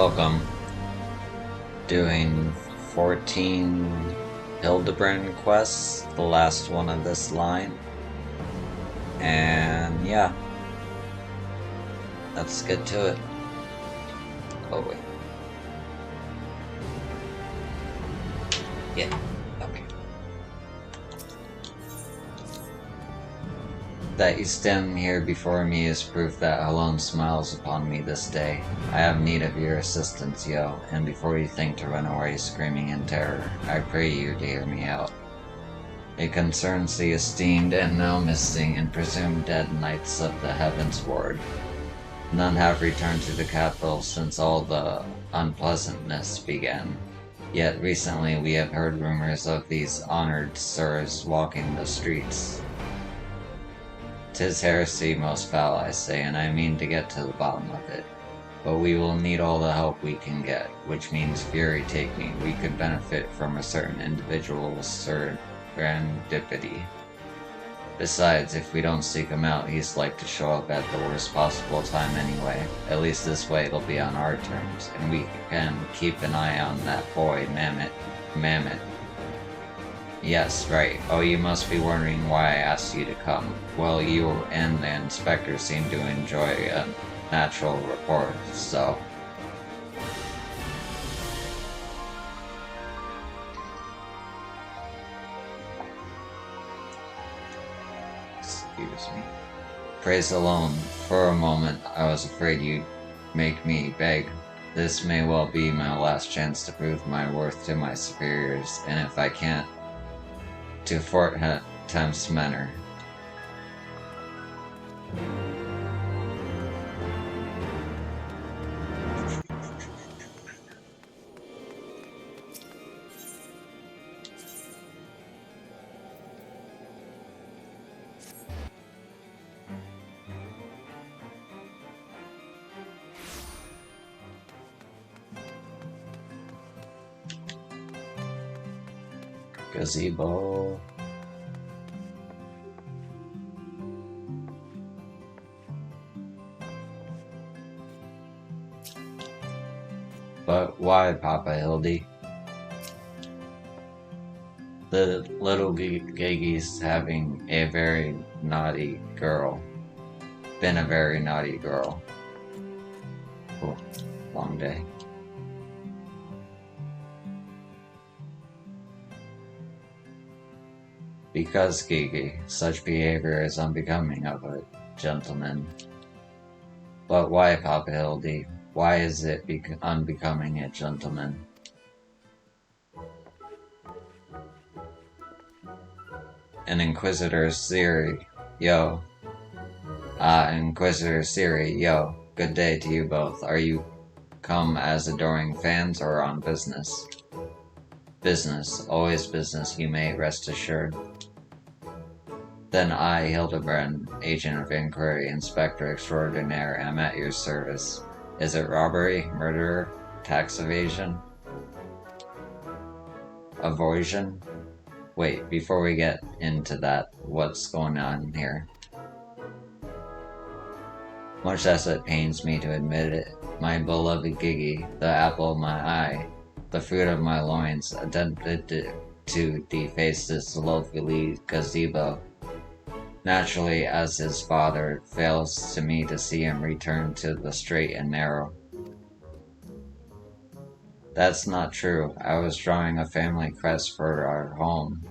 Welcome. Doing 14 Hildibrand quests, the last one of this line. And yeah, let's get to it. Oh wait. Yeah, okay. That you stand here before me is proof that alone smiles upon me this day. I have need of your assistance, yo, and before you think to run away screaming in terror, I pray you to hear me out. It concerns the esteemed and now missing and presumed dead knights of the Heavens Ward. None have returned to the capital since all the unpleasantness began. Yet recently we have heard rumors of these honored sirs walking the streets. 'Tis heresy most foul, I say, and I mean to get to the bottom of it. But we will need all the help we can get, which means fury take me, we could benefit from a certain individual's serendipity. Besides, if we don't seek him out, he's like to show up at the worst possible time anyway. At least this way it'll be on our terms, and we can keep an eye on that boy, Mammoth. Yes, right. Oh, you must be wondering why I asked you to come. Well, you and the inspector seem to enjoy a natural rapport, so... Excuse me. Praise alone. For a moment, I was afraid you'd make me beg. This may well be my last chance to prove my worth to my superiors, and if I can't, to Fort Thames Manor. Gazebo. But why, Papa Hildy? The little Gigi's having a very naughty girl. Been a very naughty girl. Oh, long day. Because, Gigi, such behavior is unbecoming of a gentleman. But why, Papa Hildy? Why is it unbecoming a gentleman? An Inquisitor's theory, yo. Inquisitor Siri, yo. Good day to you both. Are you come as adoring fans or on business? Business, always business, you may rest assured. Then I, Hildibrand, Agent of Inquiry, Inspector Extraordinaire, am at your service. Is it robbery, murder, tax evasion? Avoision? Wait, before we get into that, what's going on here? Much as it pains me to admit it, my beloved Gigi, the apple of my eye, the fruit of my loins, attempted to deface this lovely gazebo. Naturally, as his father, it fails to me to see him return to the straight and narrow. That's not true. I was drawing a family crest for our home.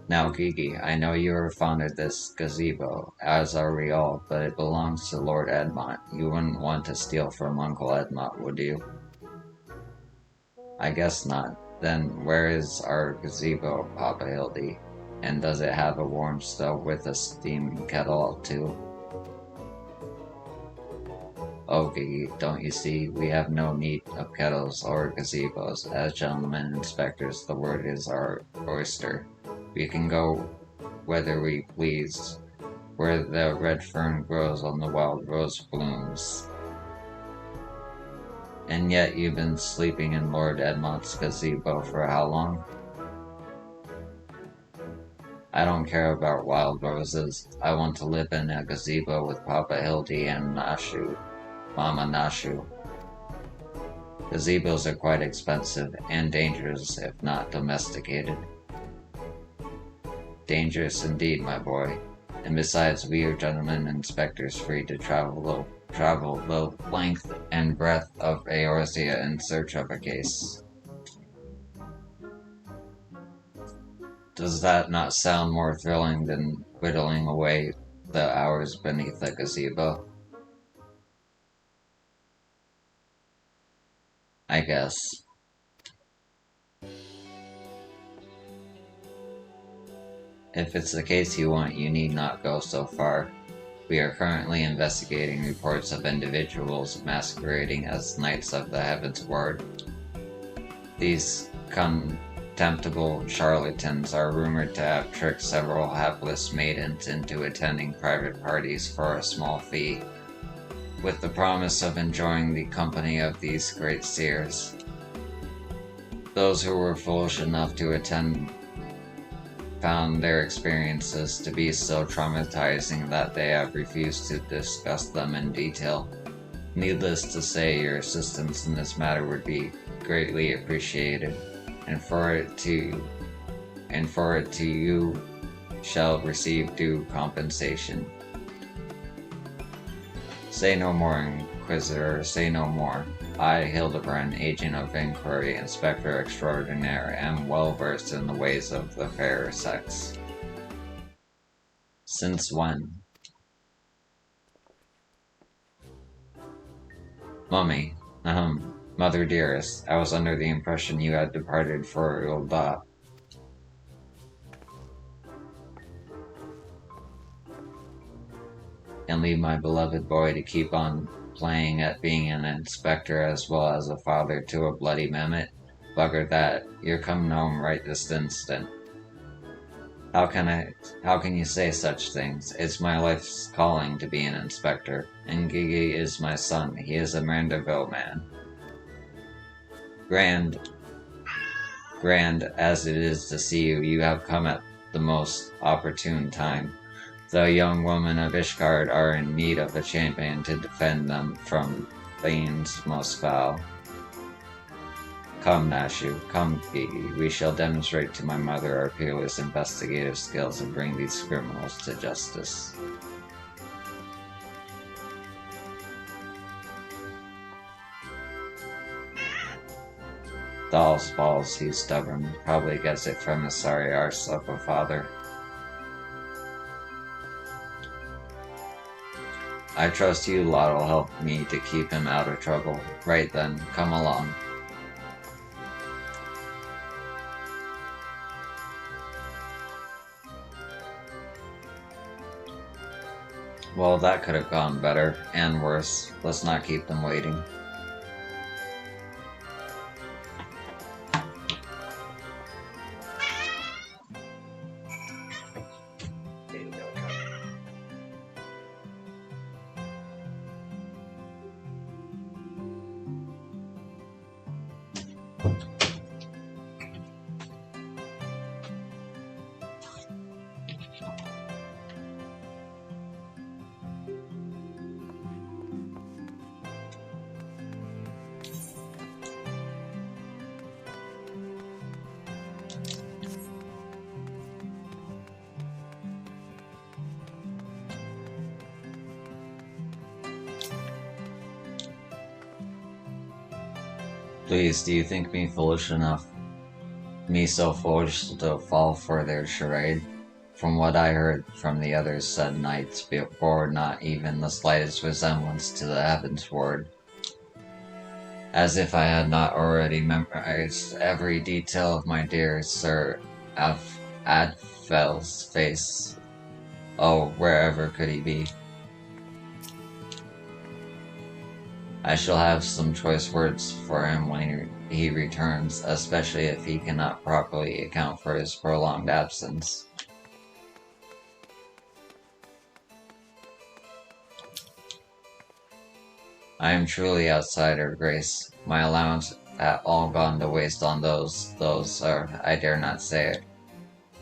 Now, Gigi, I know you are fond of this gazebo, as are we all, but it belongs to Lord Edmont. You wouldn't want to steal from Uncle Edmont, would you? I guess not. Then where is our gazebo, Papa Hildy? And does it have a warm stove with a steam kettle too? Oh, Gigi, don't you see? We have no need of kettles or gazebos. As gentlemen inspectors, the word is our oyster. We can go whether we please, where the red fern grows on the wild rose blooms. And yet you've been sleeping in Lord Edmont's gazebo for how long? I don't care about wild roses. I want to live in a gazebo with Papa Hildy and Mama Nashu. Gazebos are quite expensive and dangerous if not domesticated. Dangerous indeed, my boy. And besides, we are gentlemen inspectors free to travel the length and breadth of Eorzea in search of a case. Does that not sound more thrilling than whittling away the hours beneath a gazebo? I guess. If it's the case you want, you need not go so far. We are currently investigating reports of individuals masquerading as Knights of the Heavens Ward. These contemptible charlatans are rumored to have tricked several hapless maidens into attending private parties for a small fee, with the promise of enjoying the company of these great seers. Those who were foolish enough to attend found their experiences to be so traumatizing that they have refused to discuss them in detail. Needless to say, your assistance in this matter would be greatly appreciated, and for it you shall receive due compensation. Say no more, Inquisitor, say no more. I, Hildibrand, Agent of Inquiry, Inspector Extraordinaire, am well versed in the ways of the fairer sex. Since when? Mummy, Mother dearest, I was under the impression you had departed for Ul'dah. And leave my beloved boy to keep on playing at being an inspector as well as a father to a bloody mammoth? Bugger that, you're coming home right this instant. How can you say such things? It's my life's calling to be an inspector, and Gigi is my son. He is a Mandeville man. Grand as it is to see you, you have come at the most opportune time. The young women of Ishgard are in need of a champion to defend them from fiends most foul. Come, Nashu, come, Gigi. We shall demonstrate to my mother our peerless investigative skills and bring these criminals to justice. Doll's balls, he's stubborn. Probably gets it from the sorry arse of a father. I trust you lot'll help me to keep him out of trouble. Right then, come along. Well, that could have gone better, and worse. Let's not keep them waiting. Please, do you think me so foolish to fall for their charade? From what I heard from the others said knights bore not even the slightest resemblance to the Heavens Ward. As if I had not already memorized every detail of my dear Sir Adfel's face. Oh, wherever could he be? I shall have some choice words for him when he returns, especially if he cannot properly account for his prolonged absence. I am truly outside her grace. My allowance all gone to waste on those, I dare not say it.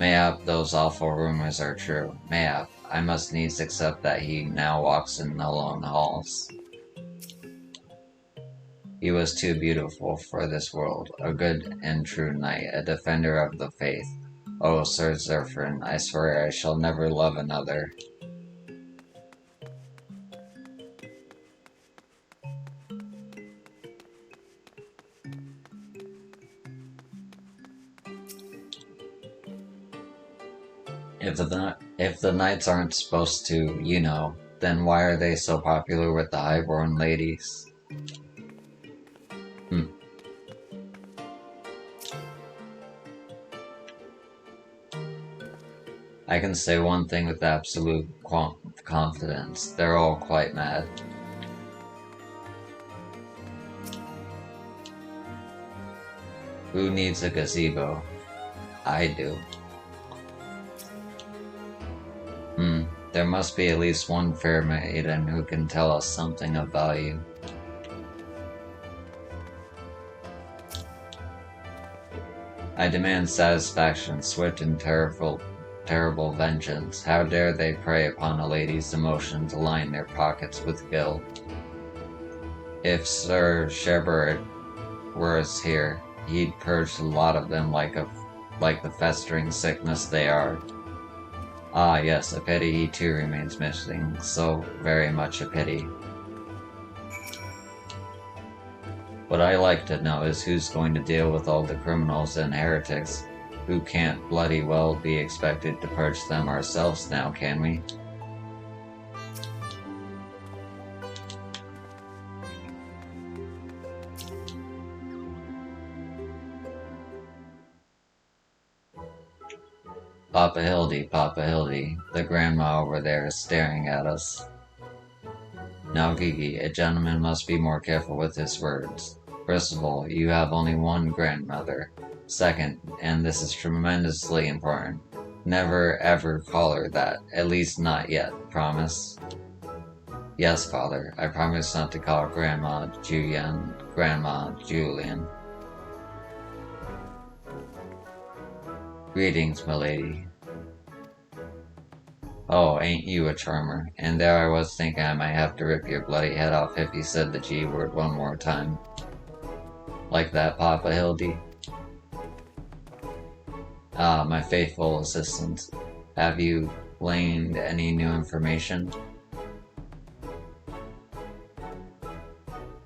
Mayhap those awful rumors are true. Mayhap I must needs accept that he now walks in the lone halls. He was too beautiful for this world, a good and true knight, a defender of the faith. Oh, Sir Zurfrin, I swear I shall never love another. If the knights aren't supposed to, you know, then why are they so popular with the highborn ladies? I can say one thing with absolute confidence. They're all quite mad. Who needs a gazebo? I do. There must be at least one fair maiden who can tell us something of value. I demand satisfaction, swift and terrible vengeance. How dare they prey upon a lady's emotion to line their pockets with gil? If Sir Shepherd were here, he'd purge a lot of them like the festering sickness they are. Ah, yes, a pity he too remains missing, so very much a pity. What I like to know is who's going to deal with all the criminals and heretics, who can't bloody well be expected to purge them ourselves now, can we? Papa Hildy, the grandma over there is staring at us. Now Gigi, a gentleman must be more careful with his words. First of all, you have only one grandmother. Second, and this is tremendously important, never ever call her that, at least not yet, promise? Yes, father, I promise not to call Grandma Julian. Greetings, milady. Oh, ain't you a charmer? And there I was thinking I might have to rip your bloody head off if you said the G word one more time. Like that, Papa Hildy? Ah, my faithful assistant. Have you gleaned any new information?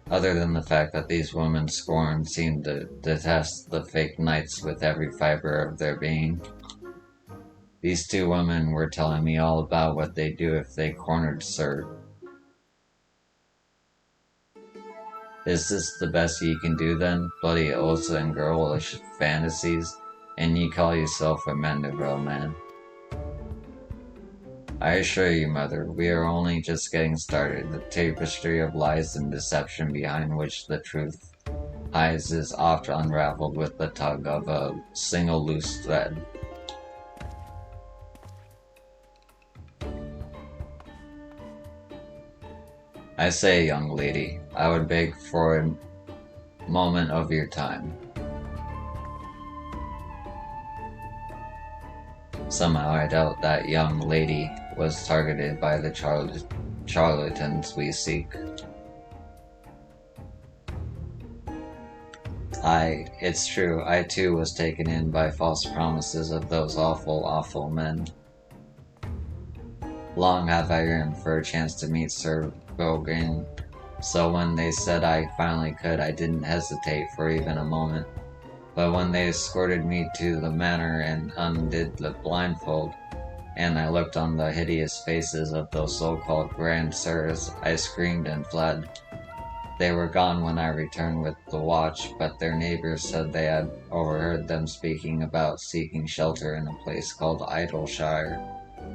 Other than the fact that these women scorn seem to detest the fake knights with every fiber of their being. These two women were telling me all about what they'd do if they cornered Sir. Is this the best ye can do then? Bloody oaths and girlish fantasies? And ye call yourself a Mandeville man? I assure you, mother, we are only just getting started. The tapestry of lies and deception behind which the truth hides is oft unraveled with the tug of a single loose thread. I say, young lady, I would beg for a moment of your time. Somehow I doubt that young lady was targeted by the charlatans we seek. It's true, I too was taken in by false promises of those awful men. Long have I yearned for a chance to meet Sir Bogain, so when they said I finally could, I didn't hesitate for even a moment. But when they escorted me to the manor and undid the blindfold, and I looked on the hideous faces of those so-called grand sirs, I screamed and fled. They were gone when I returned with the watch, but their neighbors said they had overheard them speaking about seeking shelter in a place called Idleshire.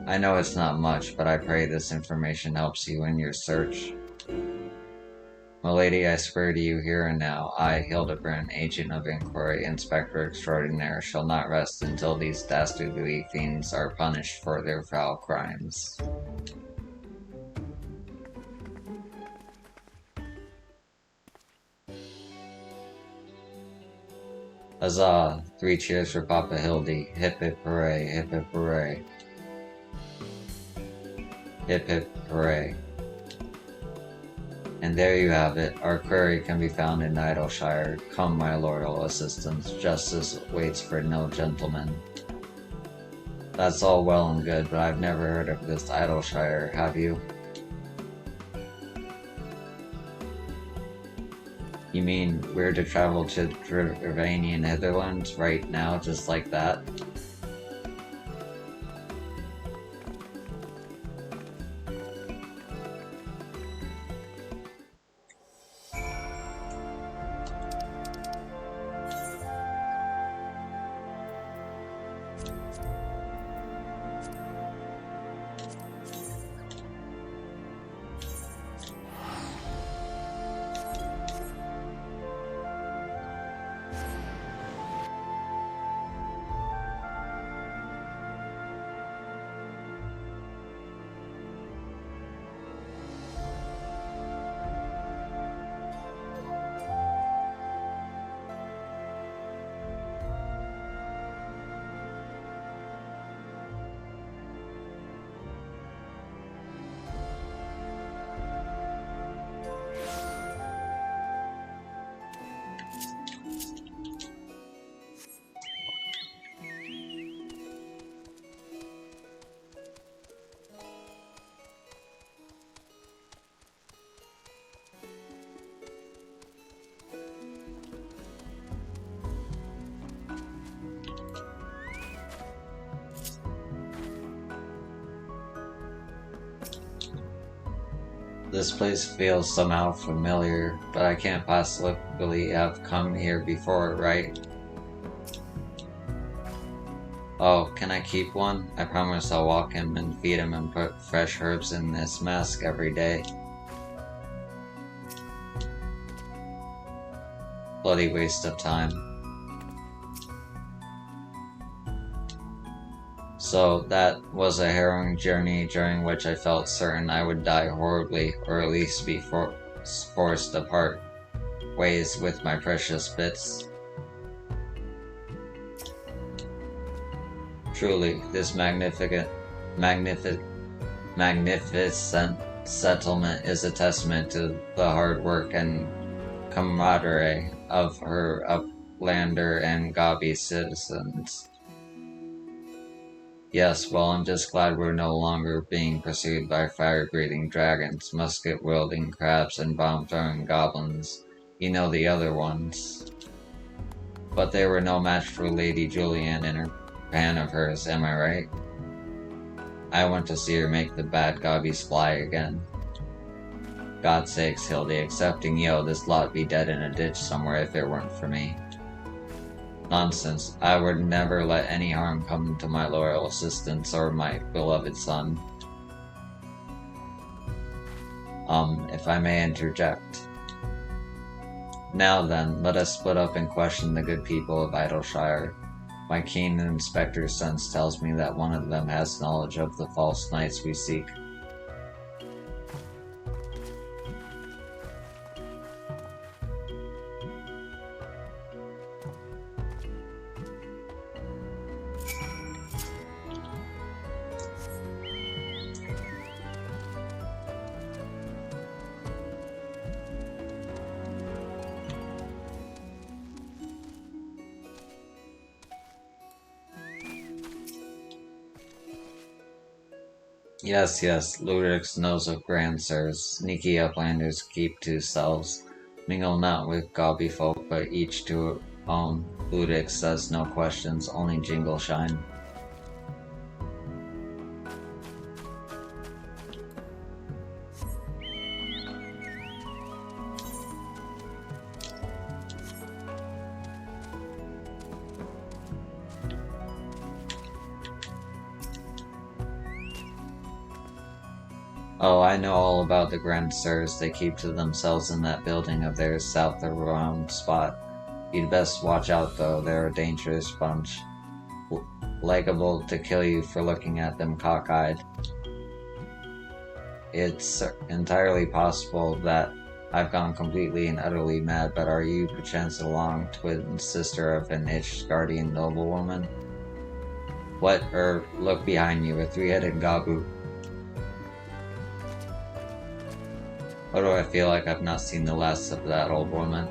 I know it's not much, but I pray this information helps you in your search. Milady, I swear to you here and now, I, Hildibrand, Agent of Inquiry, Inspector Extraordinaire, shall not rest until these dastardly fiends are punished for their foul crimes. Huzzah! 3 cheers for Papa Hildy. Hip hip hooray, hip hip hooray. Hip hip hooray. And there you have it. Our query can be found in Idleshire. Come, my loyal assistants. Justice waits for no gentleman. That's all well and good, but I've never heard of this Idleshire, have you? You mean we're to travel to Dravanian Hitherlands right now, just like that? This place feels somehow familiar, but I can't possibly have come here before, right? Oh, can I keep one? I promise I'll walk him and feed him and put fresh herbs in this mask every day. Bloody waste of time. So that was a harrowing journey during which I felt certain I would die horribly, or at least be forced to part ways with my precious bits. Truly, this magnificent settlement is a testament to the hard work and camaraderie of her uplander and Gabi citizens. Yes, well, I'm just glad we're no longer being pursued by fire-breathing dragons, musket-wielding crabs, and bomb-throwing goblins. You know, the other ones. But they were no match for Lady Julian and her pan of hers, am I right? I want to see her make the bad gobbies fly again. God's sakes, Hildy, excepting yo, this lot be dead in a ditch somewhere if it weren't for me. Nonsense. I would never let any harm come to my loyal assistants or my beloved son. If I may interject. Now then, let us split up and question the good people of Idleshire. My keen inspector sense tells me that one of them has knowledge of the false knights we seek. Yes, Ludwig's knows of grand sirs. Sneaky uplanders keep to selves. Mingle not with gobby folk, but each to own. Ludwig says no questions, only jingle shine. Oh, I know all about the grand sirs. They keep to themselves in that building of theirs south of Round Spot. You'd best watch out though, they're a dangerous bunch. Liable to kill you for looking at them cockeyed. It's entirely possible that I've gone completely and utterly mad, but are you perchance the long twin sister of an Ishgardian noblewoman? What? Look behind you, a three-headed Gabu. Why do I feel like I've not seen the last of that old woman?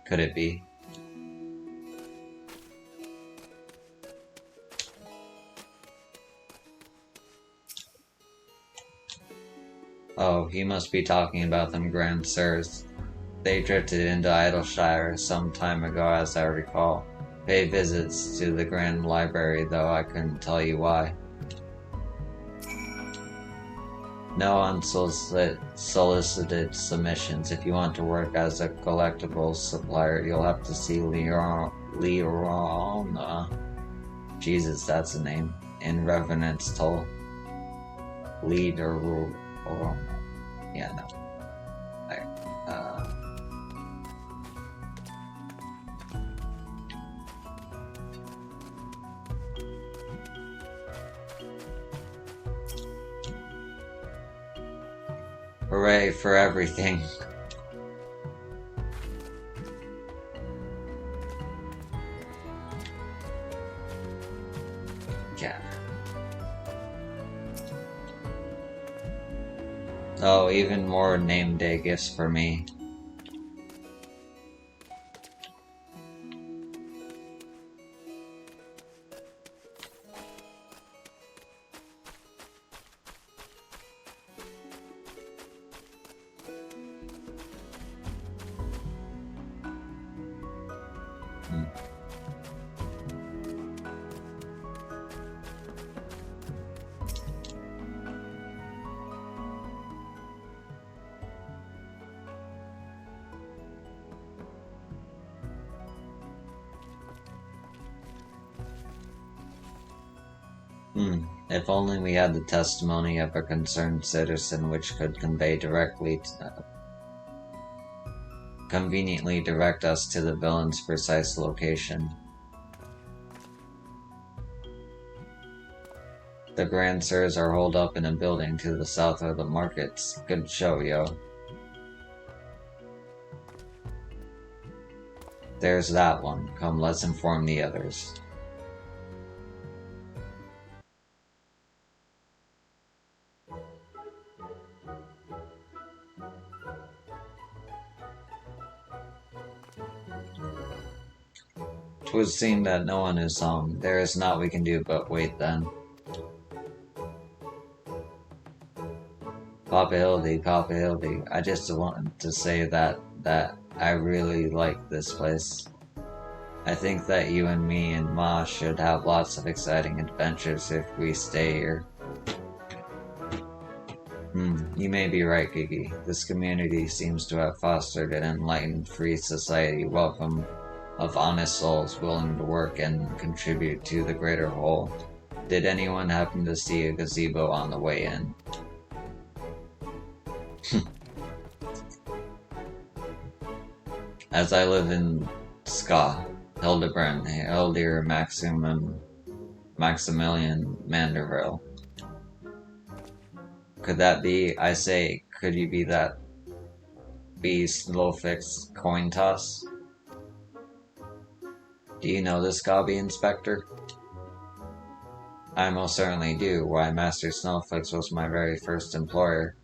Could it be? Oh, he must be talking about them Grand Sirs. They drifted into Idleshire some time ago, as I recall. Paid visits to the Grand Library, though I couldn't tell you why. No unsolicited submissions. If you want to work as a collectibles supplier, you'll have to see Leona. Jesus, that's a name. In Revenant's Toll. Yeah, no. Hooray for everything. Yeah. Oh, even more name day gifts for me. If only we had the testimony of a concerned citizen which could conveniently direct us to the villain's precise location. The Grand Sirs are holed up in a building to the south of the markets. Good show, yo. There's that one. Come, let's inform the others. Twould seem that no one is home. There is naught we can do but wait then. Papa Hildy, I just wanted to say that I really like this place. I think that you and me and Ma should have lots of exciting adventures if we stay here. You may be right, Gigi. This community seems to have fostered an enlightened, free society, welcome of honest souls willing to work and contribute to the greater whole. Did anyone happen to see a gazebo on the way in? As I live in Ska, Hildibrand, Hildir Maximilian Manderville. Could that be, I say, could you be that Slowfix coin toss? Do you know this Gobby Inspector? I most certainly do. Why, Master Snowflakes was my very first employer.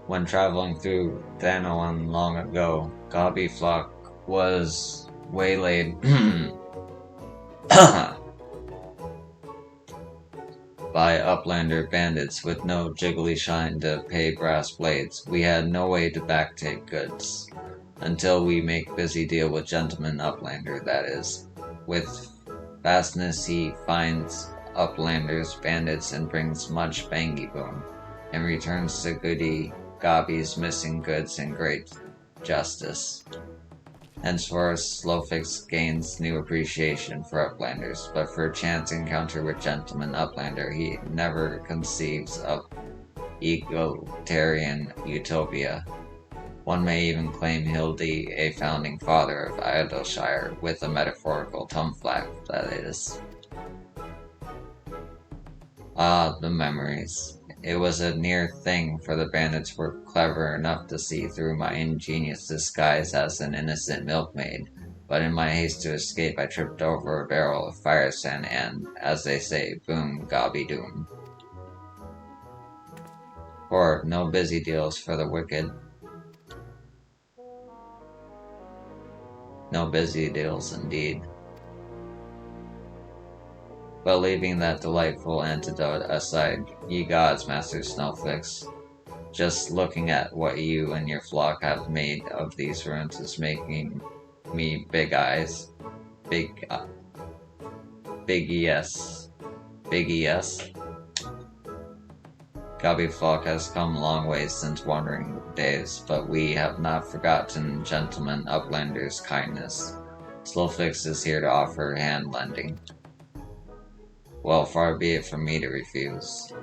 When traveling through Thanoan long ago, Gobby Flock was waylaid by Uplander bandits with no jiggly shine to pay brass blades. We had no way to backtake goods. Until we make busy deal with Gentleman Uplander, that is. With fastness he finds Uplanders, bandits, and brings much bangy boom, and returns to Goody Gobby's missing goods in great justice. Henceforth, Slowfix gains new appreciation for Uplanders, but for a chance encounter with Gentleman Uplander, he never conceives of egalitarian utopia. One may even claim Hildy a founding father of Idleshire, with a metaphorical tumflack, that is. Ah, the memories. It was a near thing, for the bandits were clever enough to see through my ingenious disguise as an innocent milkmaid. But in my haste to escape, I tripped over a barrel of fire sand and, as they say, boom, gobby doom. Or no busy deals for the wicked. No busy deals indeed. But leaving that delightful antidote aside, ye gods, Master Snowflakes, just looking at what you and your flock have made of these ruins is making me big eyes. Big, big yes. Big yes. Gobby flock has come a long way since wandering days, but we have not forgotten gentleman Uplander's kindness. Slowfix is here to offer hand lending. Well, far be it from me to refuse.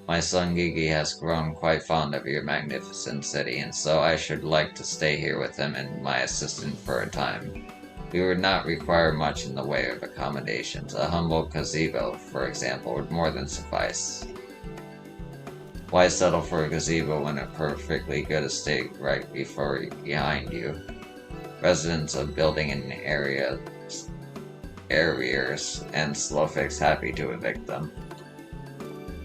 My son Gigi has grown quite fond of your magnificent city, and so I should like to stay here with him and my assistant for a time. We would not require much in the way of accommodations. A humble gazebo, for example, would more than suffice. Why settle for a gazebo when a perfectly good estate right behind you? Residents of building in arrears, and Slowfix happy to evict them.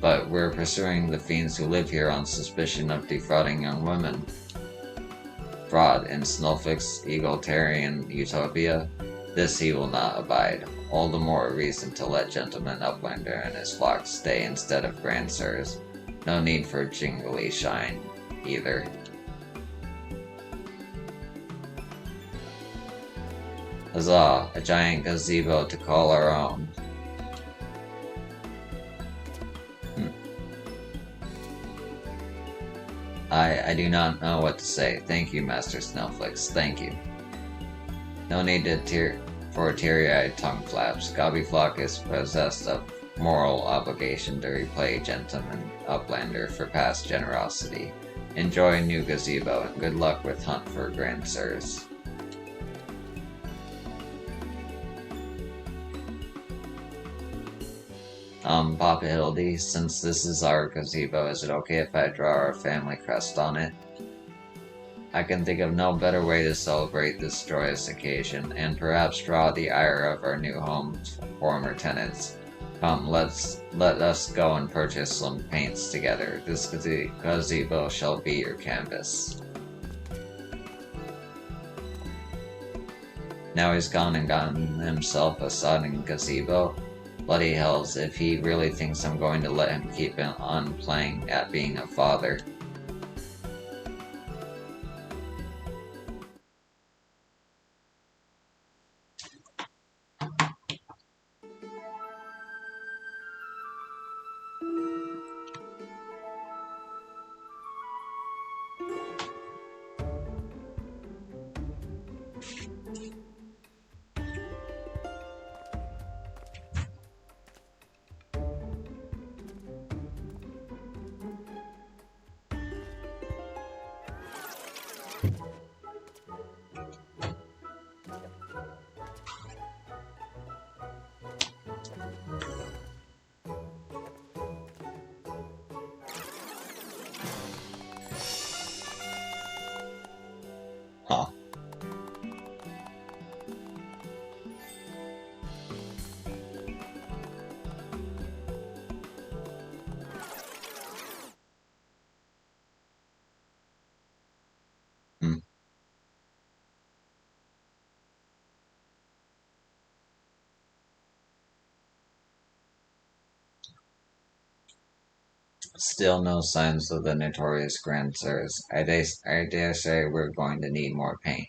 But we're pursuing the fiends who live here on suspicion of defrauding young women. Fraud in Snowflakes' egalitarian utopia? This he will not abide. All the more reason to let Gentleman Uplander and his flock stay instead of Grand Sirs. No need for jingly shine, either. Huzzah! A giant gazebo to call our own. I do not know what to say. Thank you, Master Snowflakes. Thank you. No need for teary-eyed tongue flaps. Gobbyflock is possessed of moral obligation to repay Gentleman Uplander for past generosity. Enjoy new gazebo, and good luck with hunt for Grand Sirs. Papa Hildy, since this is our gazebo, is it okay if I draw our family crest on it? I can think of no better way to celebrate this joyous occasion, and perhaps draw the ire of our new home's former tenants. Come, let us go and purchase some paints together. This gazebo shall be your canvas. Now he's gone and gotten himself a sodden gazebo. Bloody hells, if he really thinks I'm going to let him keep on playing at being a father. Huh. Hmm. Still no signs of the notorious Grand Sirs. I dare say we're going to need more paint.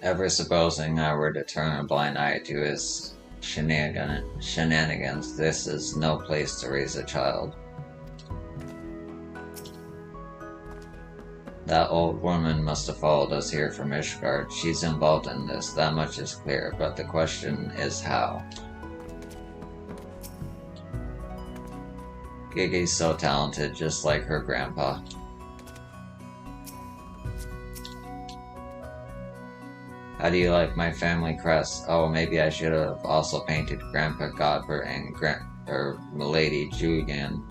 Ever supposing I were to turn a blind eye to his shenanigans, this is no place to raise a child. That old woman must have followed us here from Ishgard. She's involved in this, that much is clear, but the question is how. Gigi's so talented, just like her grandpa. How do you like my family crest? Oh, maybe I should have also painted Grandpa Godbert and Milady Julian.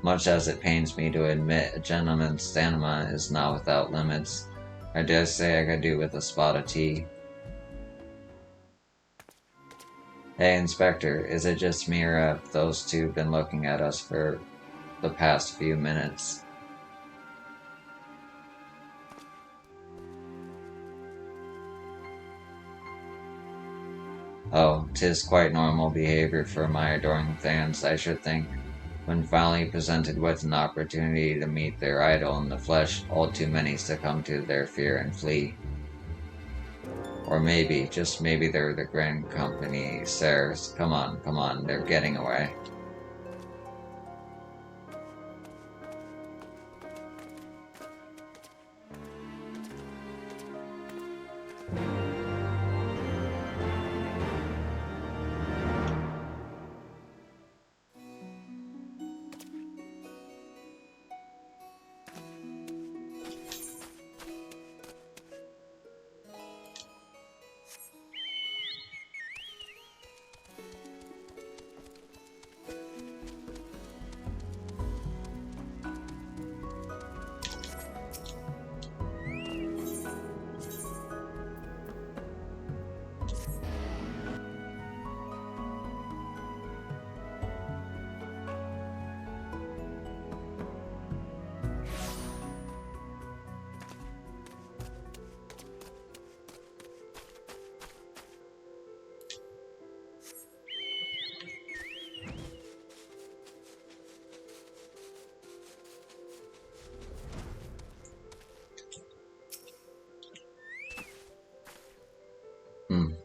Much as it pains me to admit, a gentleman's stamina is not without limits. I dare say I could do with a spot of tea. Hey, Inspector, is it just me or have those two been looking at us for the past few minutes? Oh, 'tis quite normal behavior for my adoring fans, I should think. When finally presented with an opportunity to meet their idol in the flesh, all too many succumb to their fear and flee. Or maybe, just maybe they're the Grand Company Sirs. Come on, they're getting away.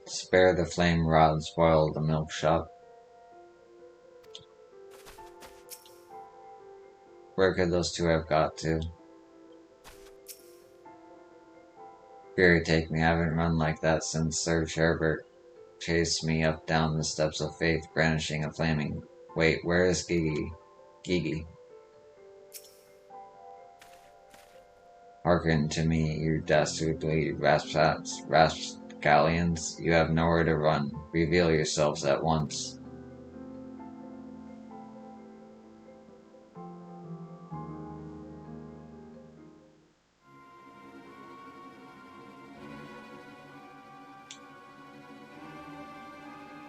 Spare the flame rod and spoil the milk shop. Where could those two have got to? Fury take me, I haven't run like that since Sir Sherbert chased me up down the steps of faith, brandishing a flaming... Wait, where is Gigi? Gigi. Hearken to me, you dastardly rapscallions. You have nowhere to run. Reveal yourselves at once.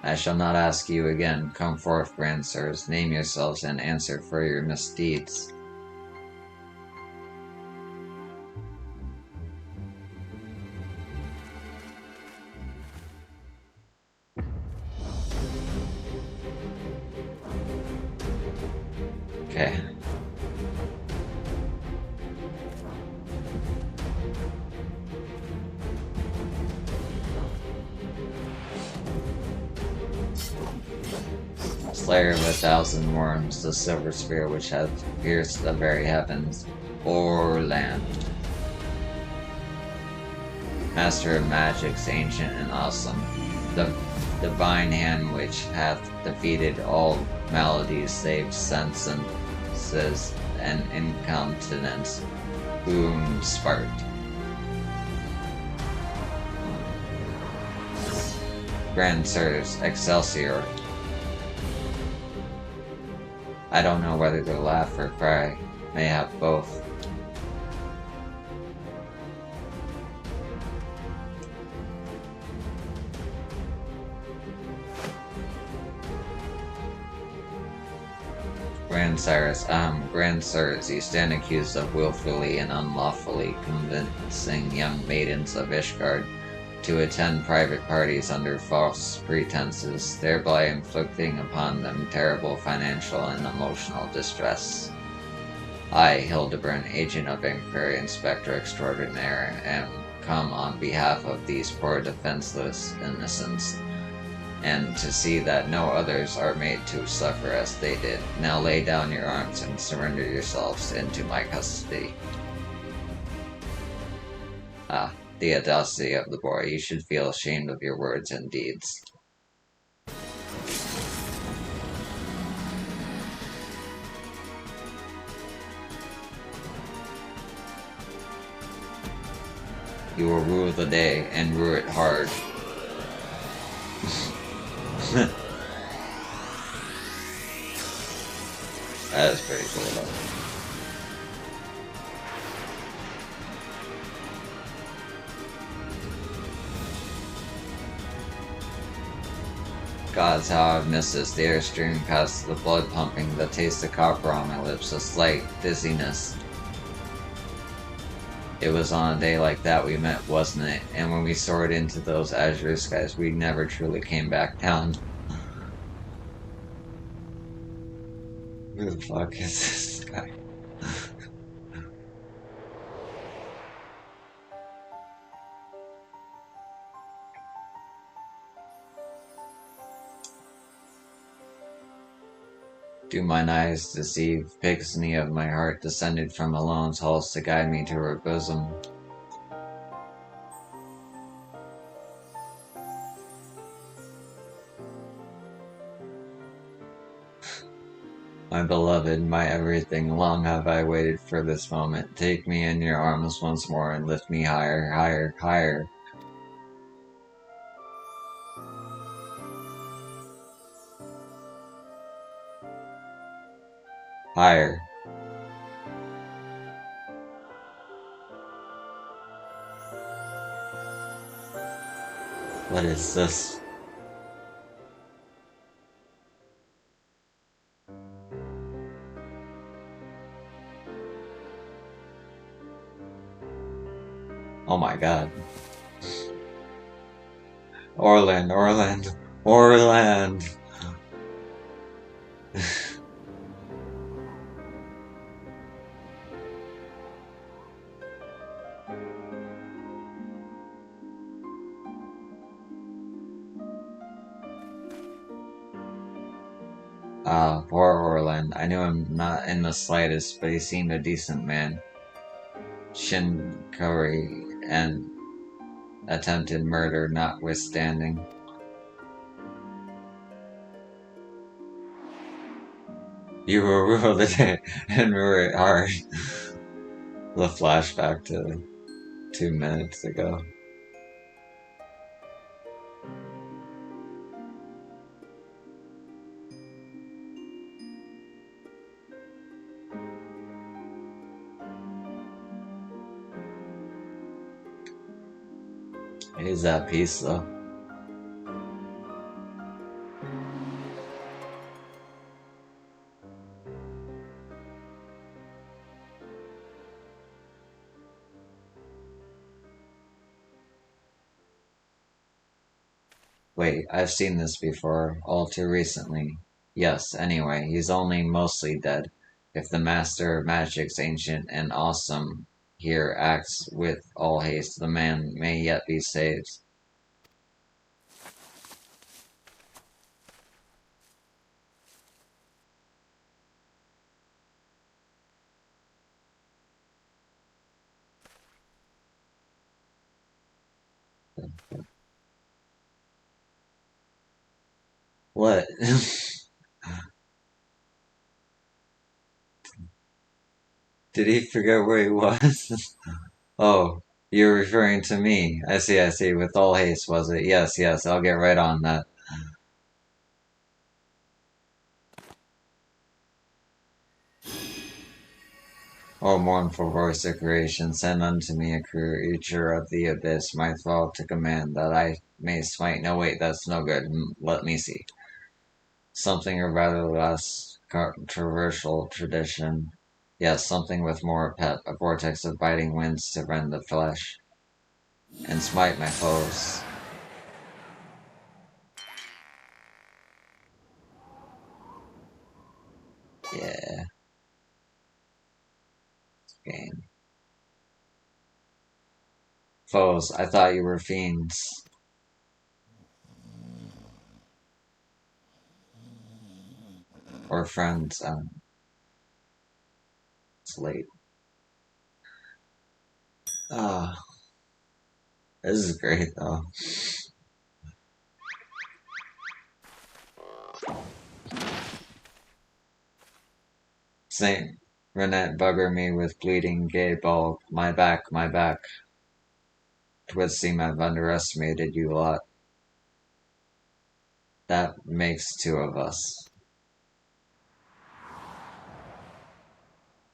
I shall not ask you again. Come forth, grand sirs. Name yourselves and answer for your misdeeds. Okay. Slayer of 1,000 worms, the silver spear which hath pierced the very heavens, or land. Master of magics, ancient and awesome, the divine hand which hath defeated all maladies save senses and incontinence, whom sparked. Grand sirs, Excelsior. I don't know whether to laugh or cry. Mayhap both. Grand sirs, you stand accused of willfully and unlawfully convincing young maidens of Ishgard, to attend private parties under false pretenses, thereby inflicting upon them terrible financial and emotional distress. I, Hildibrand, Agent of Inquiry Inspector Extraordinaire, am come on behalf of these poor defenseless innocents, and to see that no others are made to suffer as they did. Now lay down your arms and surrender yourselves into my custody. Ah, the audacity of the boy. You should feel ashamed of your words and deeds. You will rule the day, and rule it hard. That is pretty cool though. Gods, how I've missed this. The air streaming past, the blood pumping, the taste of copper on my lips, a slight dizziness. It was on a day like that we met, wasn't it? And when we soared into those azure skies, we never truly came back down. Who the fuck is this guy? Do mine eyes deceive? Pixie of my heart descended from Alone's halls to guide me to her bosom. My beloved, my everything, long have I waited for this moment. Take me in your arms once more and lift me higher, higher, higher. Higher. What is this? Oh my god. Orland, Orland, Orland! Ah, poor Orland. I knew him not in the slightest, but he seemed a decent man. Shinkaри and attempted murder notwithstanding. You will rule the day and rule it hard. The flashback to 2 minutes ago. He's at peace though. Wait, I've seen this before, all too recently. Yes, anyway, he's only mostly dead. If the Master of Magic's ancient and awesome here acts with all haste, the man may yet be saved. What? Did he forget where he was? Oh, you're referring to me. I see, I see. With all haste, was it? Yes, yes, I'll get right on that. O mournful voice of creation, send unto me a creature of the abyss, my fall to command, that I may smite. No, wait, that's no good. Let me see. Something or rather less controversial tradition. Yes, something with more pep, a vortex of biting winds to rend the flesh. and smite my foes. Yeah. Game. Foes, I thought you were fiends. Or friends, it's late. Ah, this is great though. Saint Renette bugger me with bleeding gay ball. My back, my back. 'Twould seem I've underestimated you a lot. That makes two of us.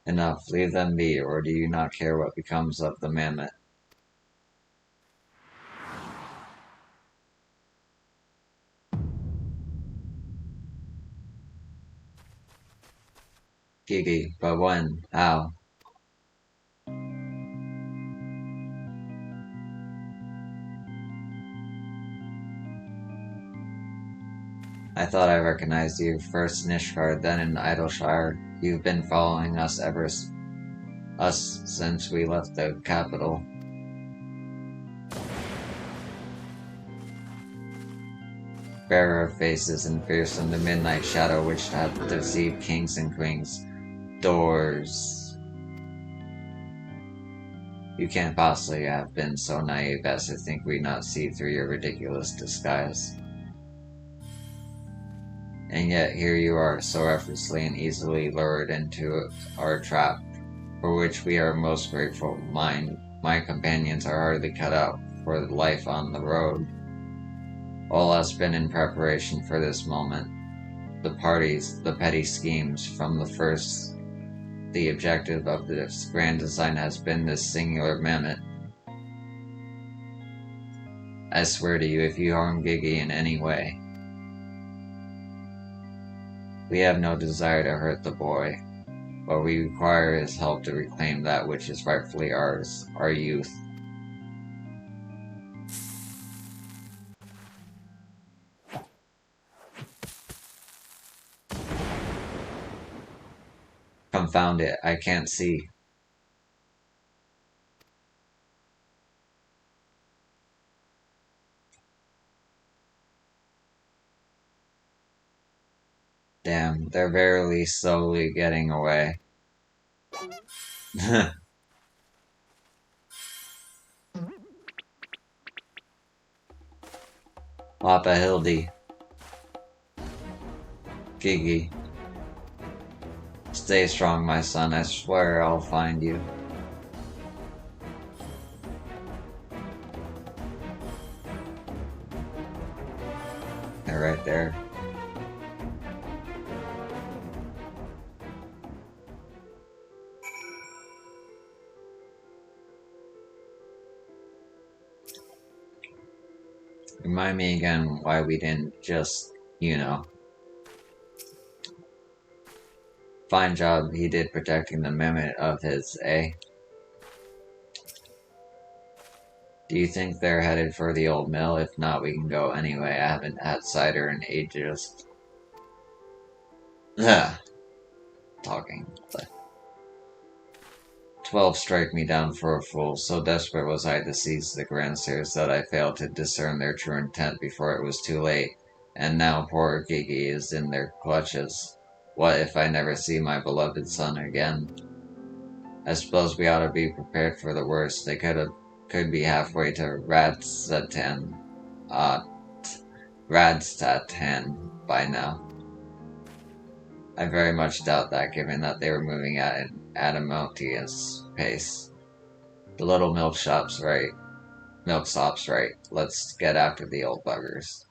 Enough, leave them be, or do you not care what becomes of the mammoth? Gigi, but when? How? I thought I recognized you, first in Ishgard, then in Idleshire. You've been following us since we left the capital. Bearer of faces and fearsome, the midnight shadow which hath deceived kings and queens. Doors. You can't possibly have been so naive as to think we'd not see through your ridiculous disguise. And yet here you are, so effortlessly and easily lured into our trap, for which we are most grateful. My companions are hardly cut out for life on the road. All has been in preparation for this moment. The parties, the petty schemes, from the first, the objective of this grand design has been this singular mammoth. I swear to you, if you harm Gigi in any way, we have no desire to hurt the boy, but we require his help to reclaim that which is rightfully ours, our youth. Confound it, I can't see. Damn, they're verily slowly getting away. Papa Hildy. Gigi. Stay strong, my son. I swear I'll find you. They're right there. Remind me again why we didn't just, fine job he did protecting the mammoth of his, eh? Do you think they're headed for the old mill? If not, we can go anyway. I haven't had cider in ages. Talking. 12 strike me down for a fool. So desperate was I to seize the grandsires that I failed to discern their true intent before it was too late. And now poor Gigi is in their clutches. What if I never see my beloved son again? I suppose we ought to be prepared for the worst. They could be halfway to Radstatan by now. I very much doubt that, given that they were moving at an adamantous pace. The little milksop's right. Let's get after the old buggers.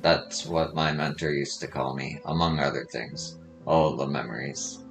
That's what my mentor used to call me, among other things. Oh, the memories.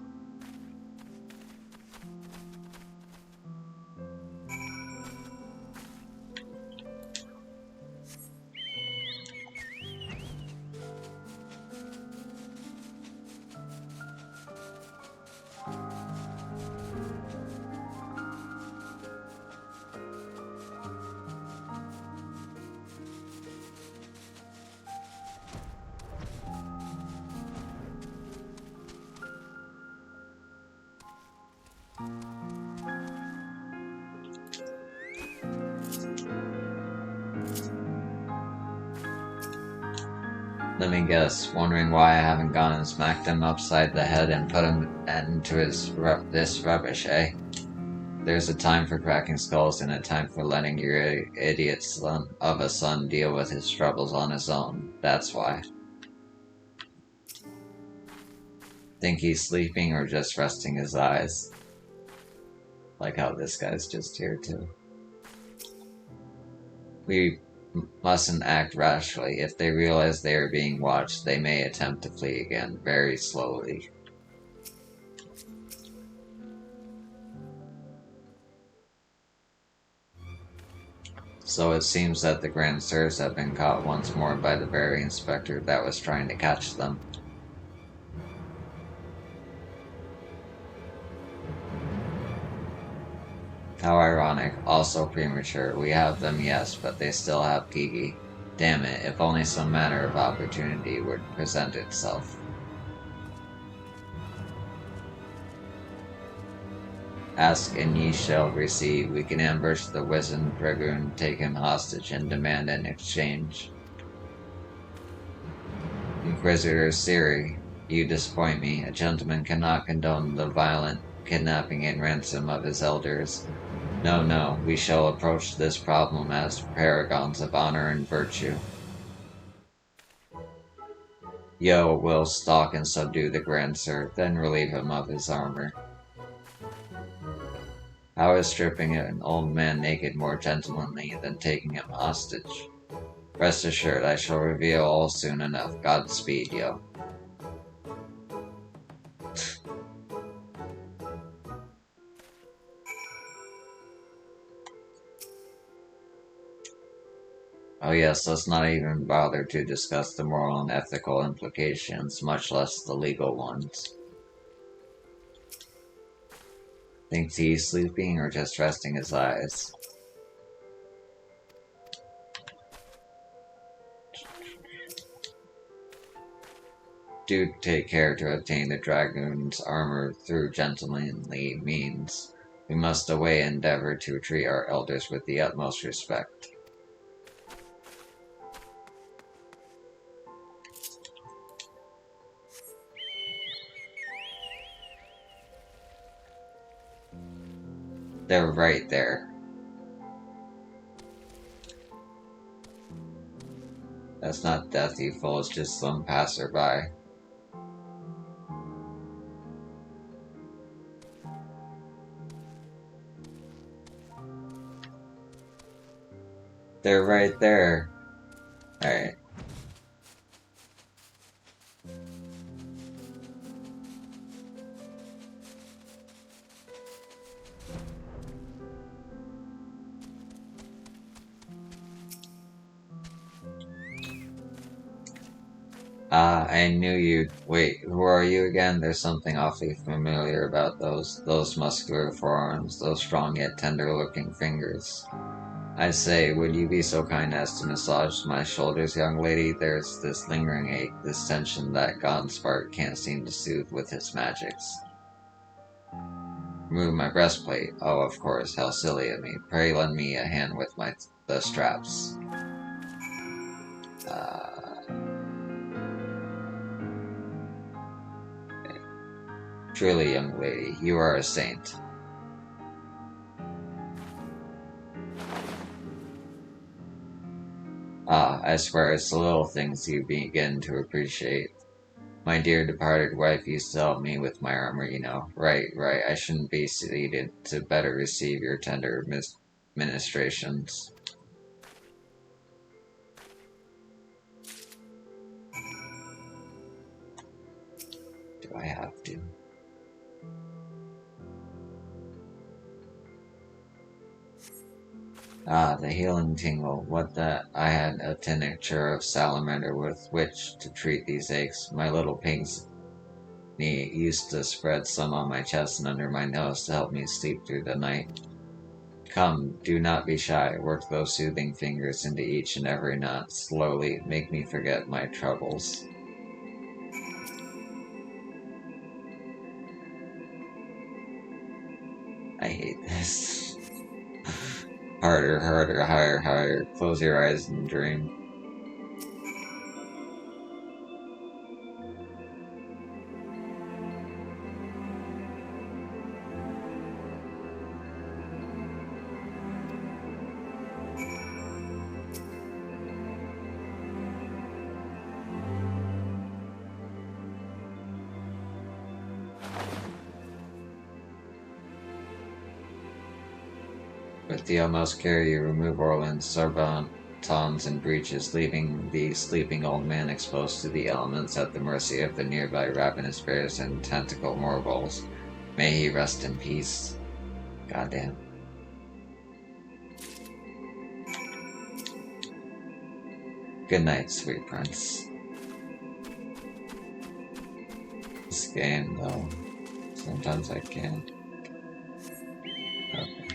Let me guess, wondering why I haven't gone and smacked him upside the head and put him into this rubbish, eh? There's a time for cracking skulls and a time for letting your idiot son of a son deal with his troubles on his own. That's why. Think he's sleeping or just resting his eyes? Like how this guy's just here too. We mustn't act rashly. If they realize they are being watched, they may attempt to flee again, very slowly. So it seems that the Grand Sirs have been caught once more by the very inspector that was trying to catch them. How ironic, also premature. We have them, yes, but they still have Gigi. Damn it, if only some manner of opportunity would present itself. Ask and ye shall receive. We can ambush the wizened dragoon, take him hostage, and demand an exchange. Inquisitor Siri, you disappoint me. A gentleman cannot condone the violent kidnapping and ransom of his elders. No, no, we shall approach this problem as paragons of honor and virtue. Yo will stalk and subdue the Grand Sir, then relieve him of his armor. How is stripping an old man naked more gentlemanly than taking him hostage? Rest assured, I shall reveal all soon enough. Godspeed, yo. Oh yes, let's not even bother to discuss the moral and ethical implications, much less the legal ones. Thinks he's sleeping or just resting his eyes? Do take care to obtain the dragoon's armor through gentlemanly means. We must away endeavor to treat our elders with the utmost respect. They're right there. That's not death, you fool, it's just some passerby. They're right there. Alright. I knew you'd... Wait, who are you again? There's something awfully familiar about those muscular forearms, those strong yet tender-looking fingers. I say, would you be so kind as to massage my shoulders, young lady? There's this lingering ache, this tension that God Spark can't seem to soothe with his magics. Remove my breastplate. Oh, of course, how silly of me. Pray lend me a hand with the straps. Truly, young lady, you are a saint. Ah, I swear it's the little things you begin to appreciate. My dear departed wife used to help me with my armor, you know. Right, I shouldn't be seated to better receive your tender ministrations. Do I have to? Ah, the healing tingle. What the... I had a tincture of salamander with which to treat these aches. My little pink knee used to spread some on my chest and under my nose to help me sleep through the night. Come, do not be shy. Work those soothing fingers into each and every knot. Slowly, make me forget my troubles. I hate this. Harder, higher. Close your eyes and dream. With the utmost care, you remove Orland's servantons and breaches, leaving the sleeping old man exposed to the elements at the mercy of the nearby ravenous bears and tentacle morbals. May he rest in peace. Goddamn. Good night, sweet prince. This game, though, sometimes I can't. Okay.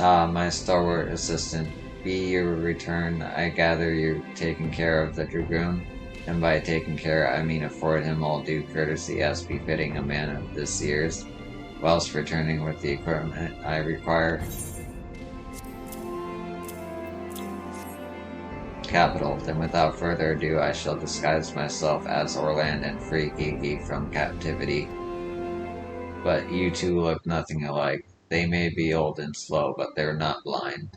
Ah, my stalwart assistant, be your return. I gather you're taking care of the dragoon, and by taking care I mean afford him all due courtesy as befitting a man of this years, whilst returning with the equipment I require. Capital. Then without further ado I shall disguise myself as Orland and free Gigi from captivity. But you two look nothing alike. They may be old and slow, but they're not blind.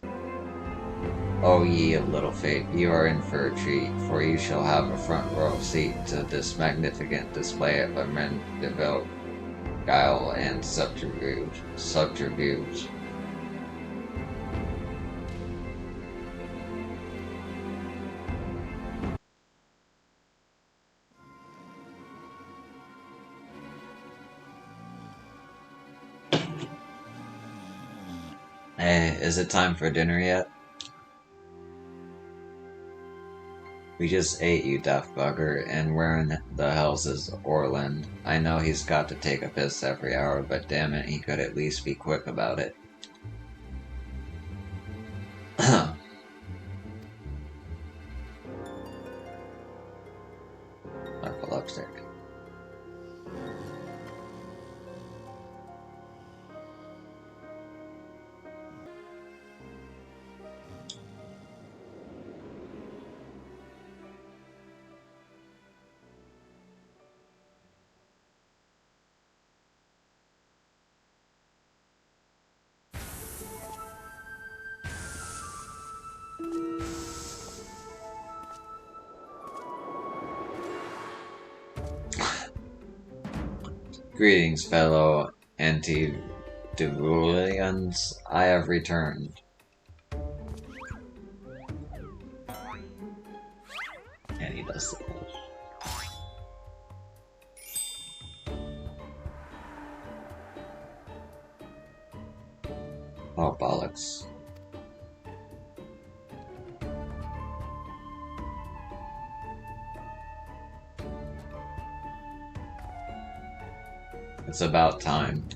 O ye of little faith, you are in for a treat, for you shall have a front row seat to this magnificent display of Amendeville, guile, and subterfuge. Hey, is it time for dinner yet? We just ate, you deaf bugger, and where in the hell's is Orland? I know he's got to take a piss every hour, but damn it, he could at least be quick about it. Purple lipstick. Greetings, fellow Antediluvians. I have returned. And he does the push. Oh, bollocks. It's about time.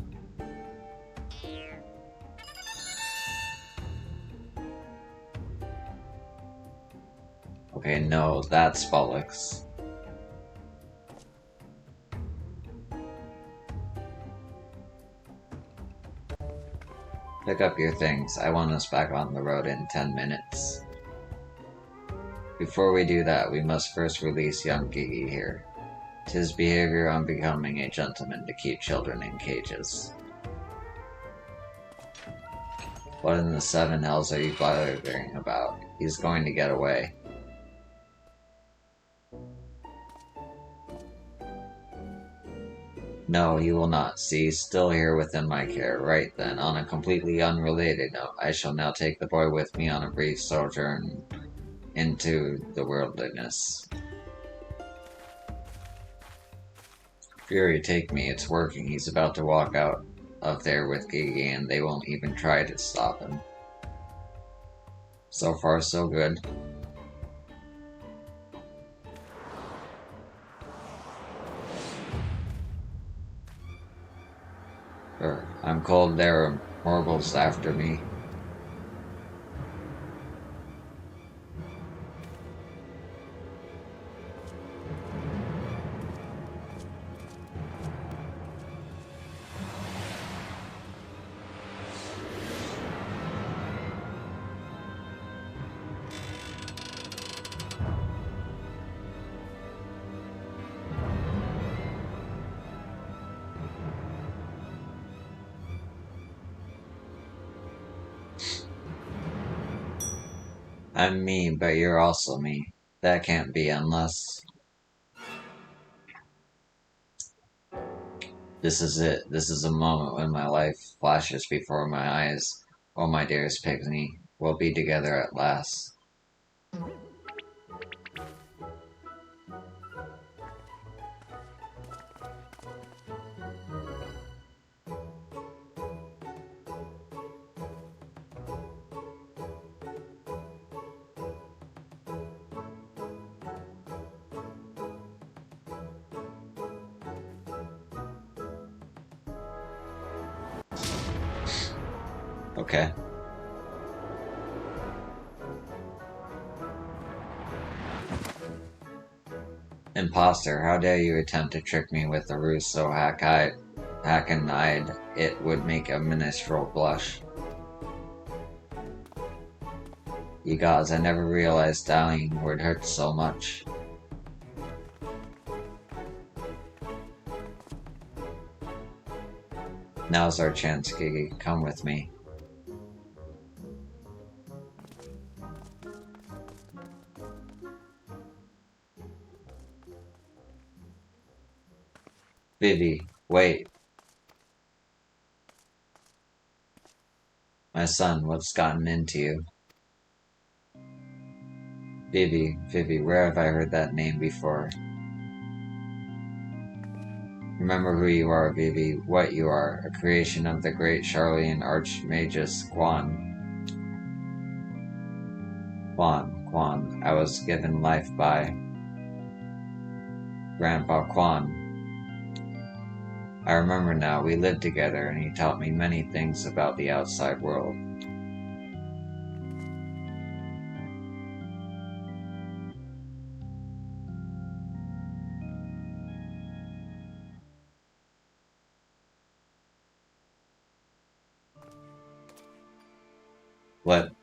Okay, no, that's bollocks. Pick up your things. I want us back on the road in 10 minutes. Before we do that, we must first release young Gigi here. 'Tis behavior on becoming a gentleman to keep children in cages. What in the seven hells are you blathering about? He's going to get away. No, he will not. See, still here within my care. Right then, on a completely unrelated note, I shall now take the boy with me on a brief sojourn into the worldliness. Fury, take me. It's working. He's about to walk out of there with Gigi, and they won't even try to stop him. So far, so good. I'm cold, there are morbals after me. I'm me, but you're also me. That can't be unless... This is it. This is a moment when my life flashes before my eyes. Oh, my dearest Pygmy, we'll be together at last. Okay. Imposter, how dare you attempt to trick me with a ruse so hack-eyed it would make a minstrel blush. Ye gods, I never realized dying would hurt so much. Now's our chance, Gigi. Come with me. Vivi, wait. My son, what's gotten into you? Vivi, where have I heard that name before? Remember who you are, Vivi, what you are, a creation of the great Charlian Archmagus Quan. Quan, I was given life by Grandpa Quan. I remember now, we lived together and he taught me many things about the outside world.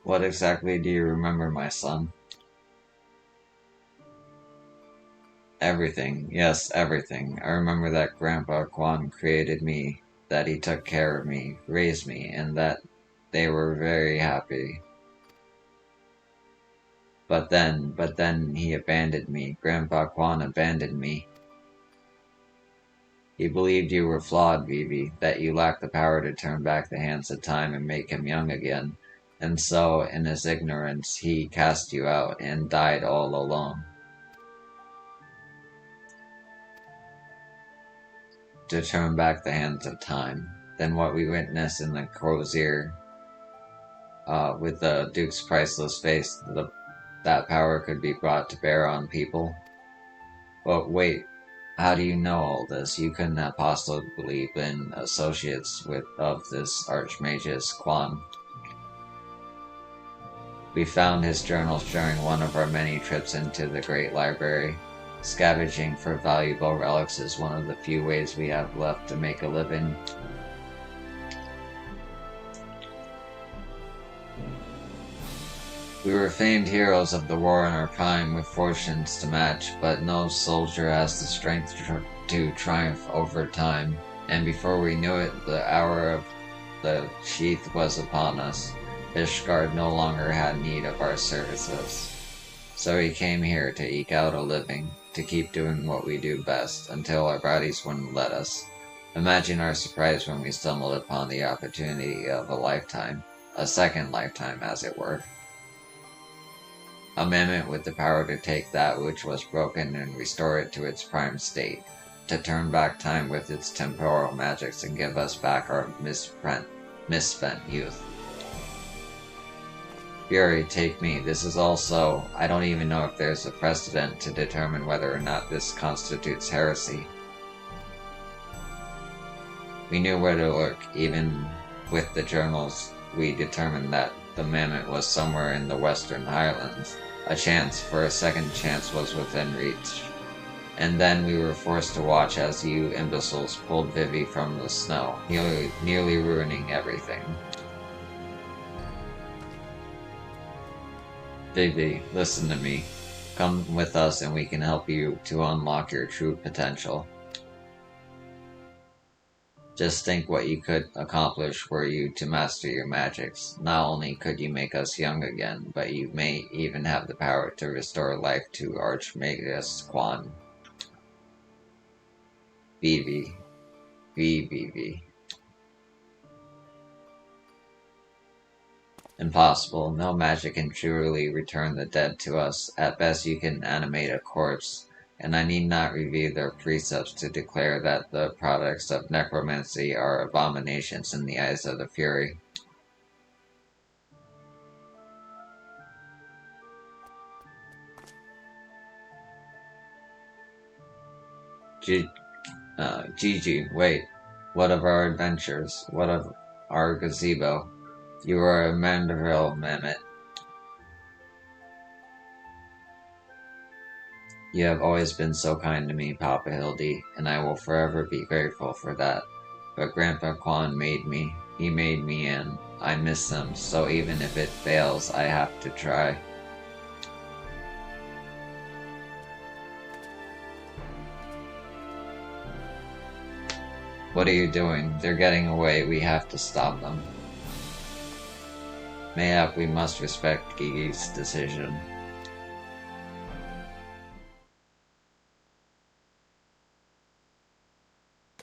What exactly do you remember, my son? Everything, yes, everything. I remember that Grandpa Quan created me, that he took care of me, raised me, and that they were very happy. But then he abandoned me. Grandpa Quan abandoned me. He believed you were flawed, Vivi, that you lacked the power to turn back the hands of time and make him young again. And so, in his ignorance, he cast you out and died all alone. To turn back the hands of time. Then what we witnessed in the Crozier, with the Duke's priceless face, that power could be brought to bear on people. But wait, how do you know all this? You couldn't have possibly been associates of this Archmagus Quan. We found his journals during one of our many trips into the Great Library. Scavenging for valuable relics is one of the few ways we have left to make a living. We were famed heroes of the war in our prime with fortunes to match, but no soldier has the strength to triumph over time. And before we knew it, the hour of the sheath was upon us. Ishgard no longer had need of our services. So we came here to eke out a living, to keep doing what we do best, until our bodies wouldn't let us. Imagine our surprise when we stumbled upon the opportunity of a lifetime, a second lifetime as it were. A mammoth with the power to take that which was broken and restore it to its prime state, to turn back time with its temporal magics and give us back our misspent youth. Fury, take me. This is also... I don't even know if there's a precedent to determine whether or not this constitutes heresy. We knew where to look. Even with the journals, we determined that the mammoth was somewhere in the Western Highlands. A chance for a second chance was within reach. And then we were forced to watch as you imbeciles pulled Vivi from the snow, nearly ruining everything. Vivi, listen to me. Come with us and we can help you to unlock your true potential. Just think what you could accomplish were you to master your magics. Not only could you make us young again, but you may even have the power to restore life to Archmagus Quan. VVV. Impossible. No magic can truly return the dead to us. At best you can animate a corpse, and I need not review their precepts to declare that the products of necromancy are abominations in the eyes of the Fury. Gigi, wait. What of our adventures? What of our gazebo? You are a Mandeville mammoth. You have always been so kind to me, Papa Hildy, and I will forever be grateful for that. But Grandpa Quan made me. He made me, and I miss him, so even if it fails, I have to try. What are you doing? They're getting away. We have to stop them. Mayhap we must respect Gigi's decision.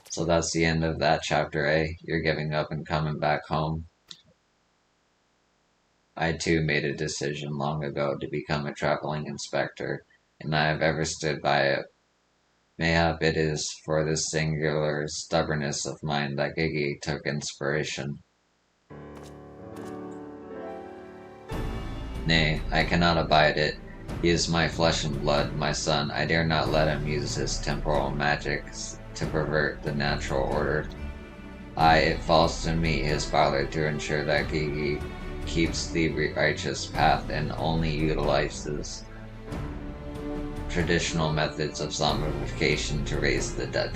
So that's the end of that chapter A. You're giving up and coming back home. I too made a decision long ago to become a traveling inspector, and I have ever stood by it. Mayhap it is for this singular stubbornness of mine that Gigi took inspiration. Nay, I cannot abide it. He is my flesh and blood, my son. I dare not let him use his temporal magics to pervert the natural order. It falls to me, his father, to ensure that Gigi keeps the righteous path and only utilizes traditional methods of zombification to raise the dead.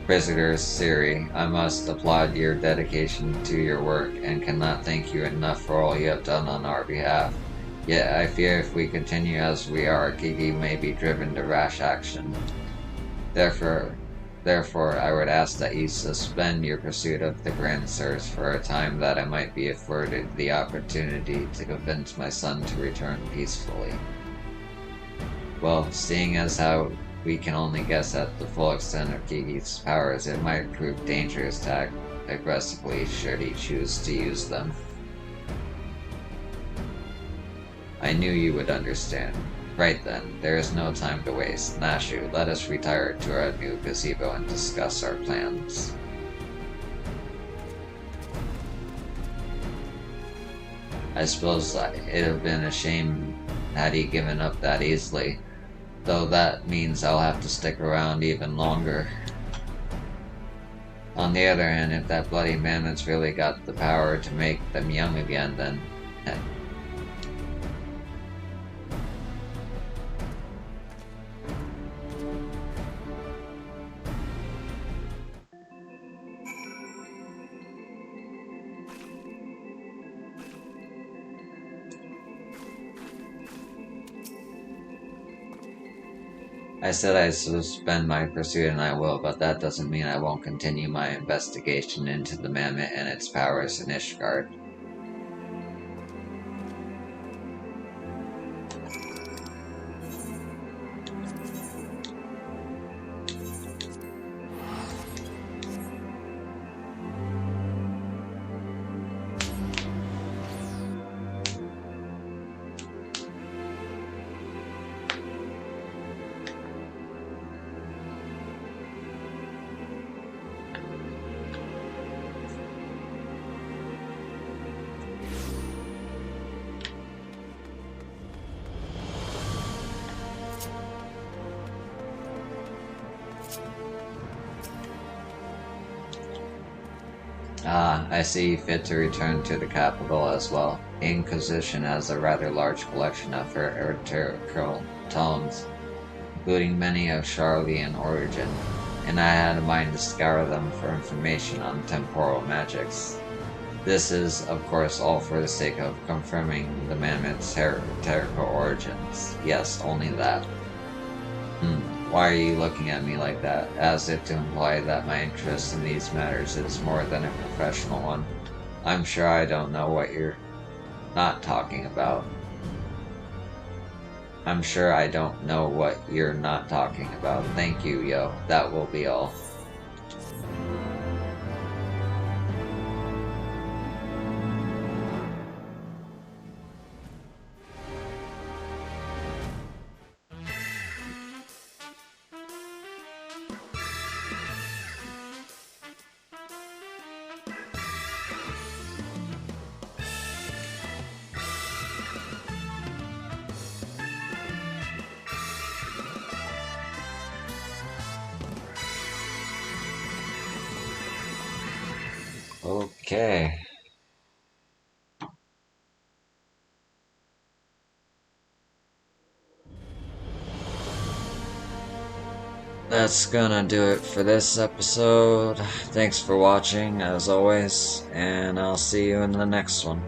Visitor Siri, I must applaud your dedication to your work and cannot thank you enough for all you have done on our behalf. Yet I fear if we continue as we are, Gigi may be driven to rash action. Therefore, I would ask that you suspend your pursuit of the Grand Sirs for a time, that I might be afforded the opportunity to convince my son to return peacefully. Well, seeing as how we can only guess at the full extent of Gigi's powers, it might prove dangerous to act aggressively should he choose to use them. I knew you would understand. Right then, there is no time to waste. Nashu, let us retire to our new gazebo and discuss our plans. I suppose it'd have been a shame had he given up that easily, though that means I'll have to stick around even longer. On the other hand, if that bloody mammoth's really got the power to make them young again, then... I said I'd suspend my pursuit, and I will, but that doesn't mean I won't continue my investigation into the mammoth and its powers in Ishgard. I see fit to return to the capital as well. Inquisition has a rather large collection of heretical tomes, including many of Charlian origin, and I had a mind to scour them for information on temporal magics. This is, of course, all for the sake of confirming the mammoth's heretical origins. Yes, only that. Why are you looking at me like that, as if to imply that my interest in these matters is more than a professional one? I'm sure I don't know what you're not talking about. I'm sure I don't know what you're not talking about. Thank you, yo. That will be all. Okay. That's gonna do it for this episode. Thanks for watching, as always, and I'll see you in the next one.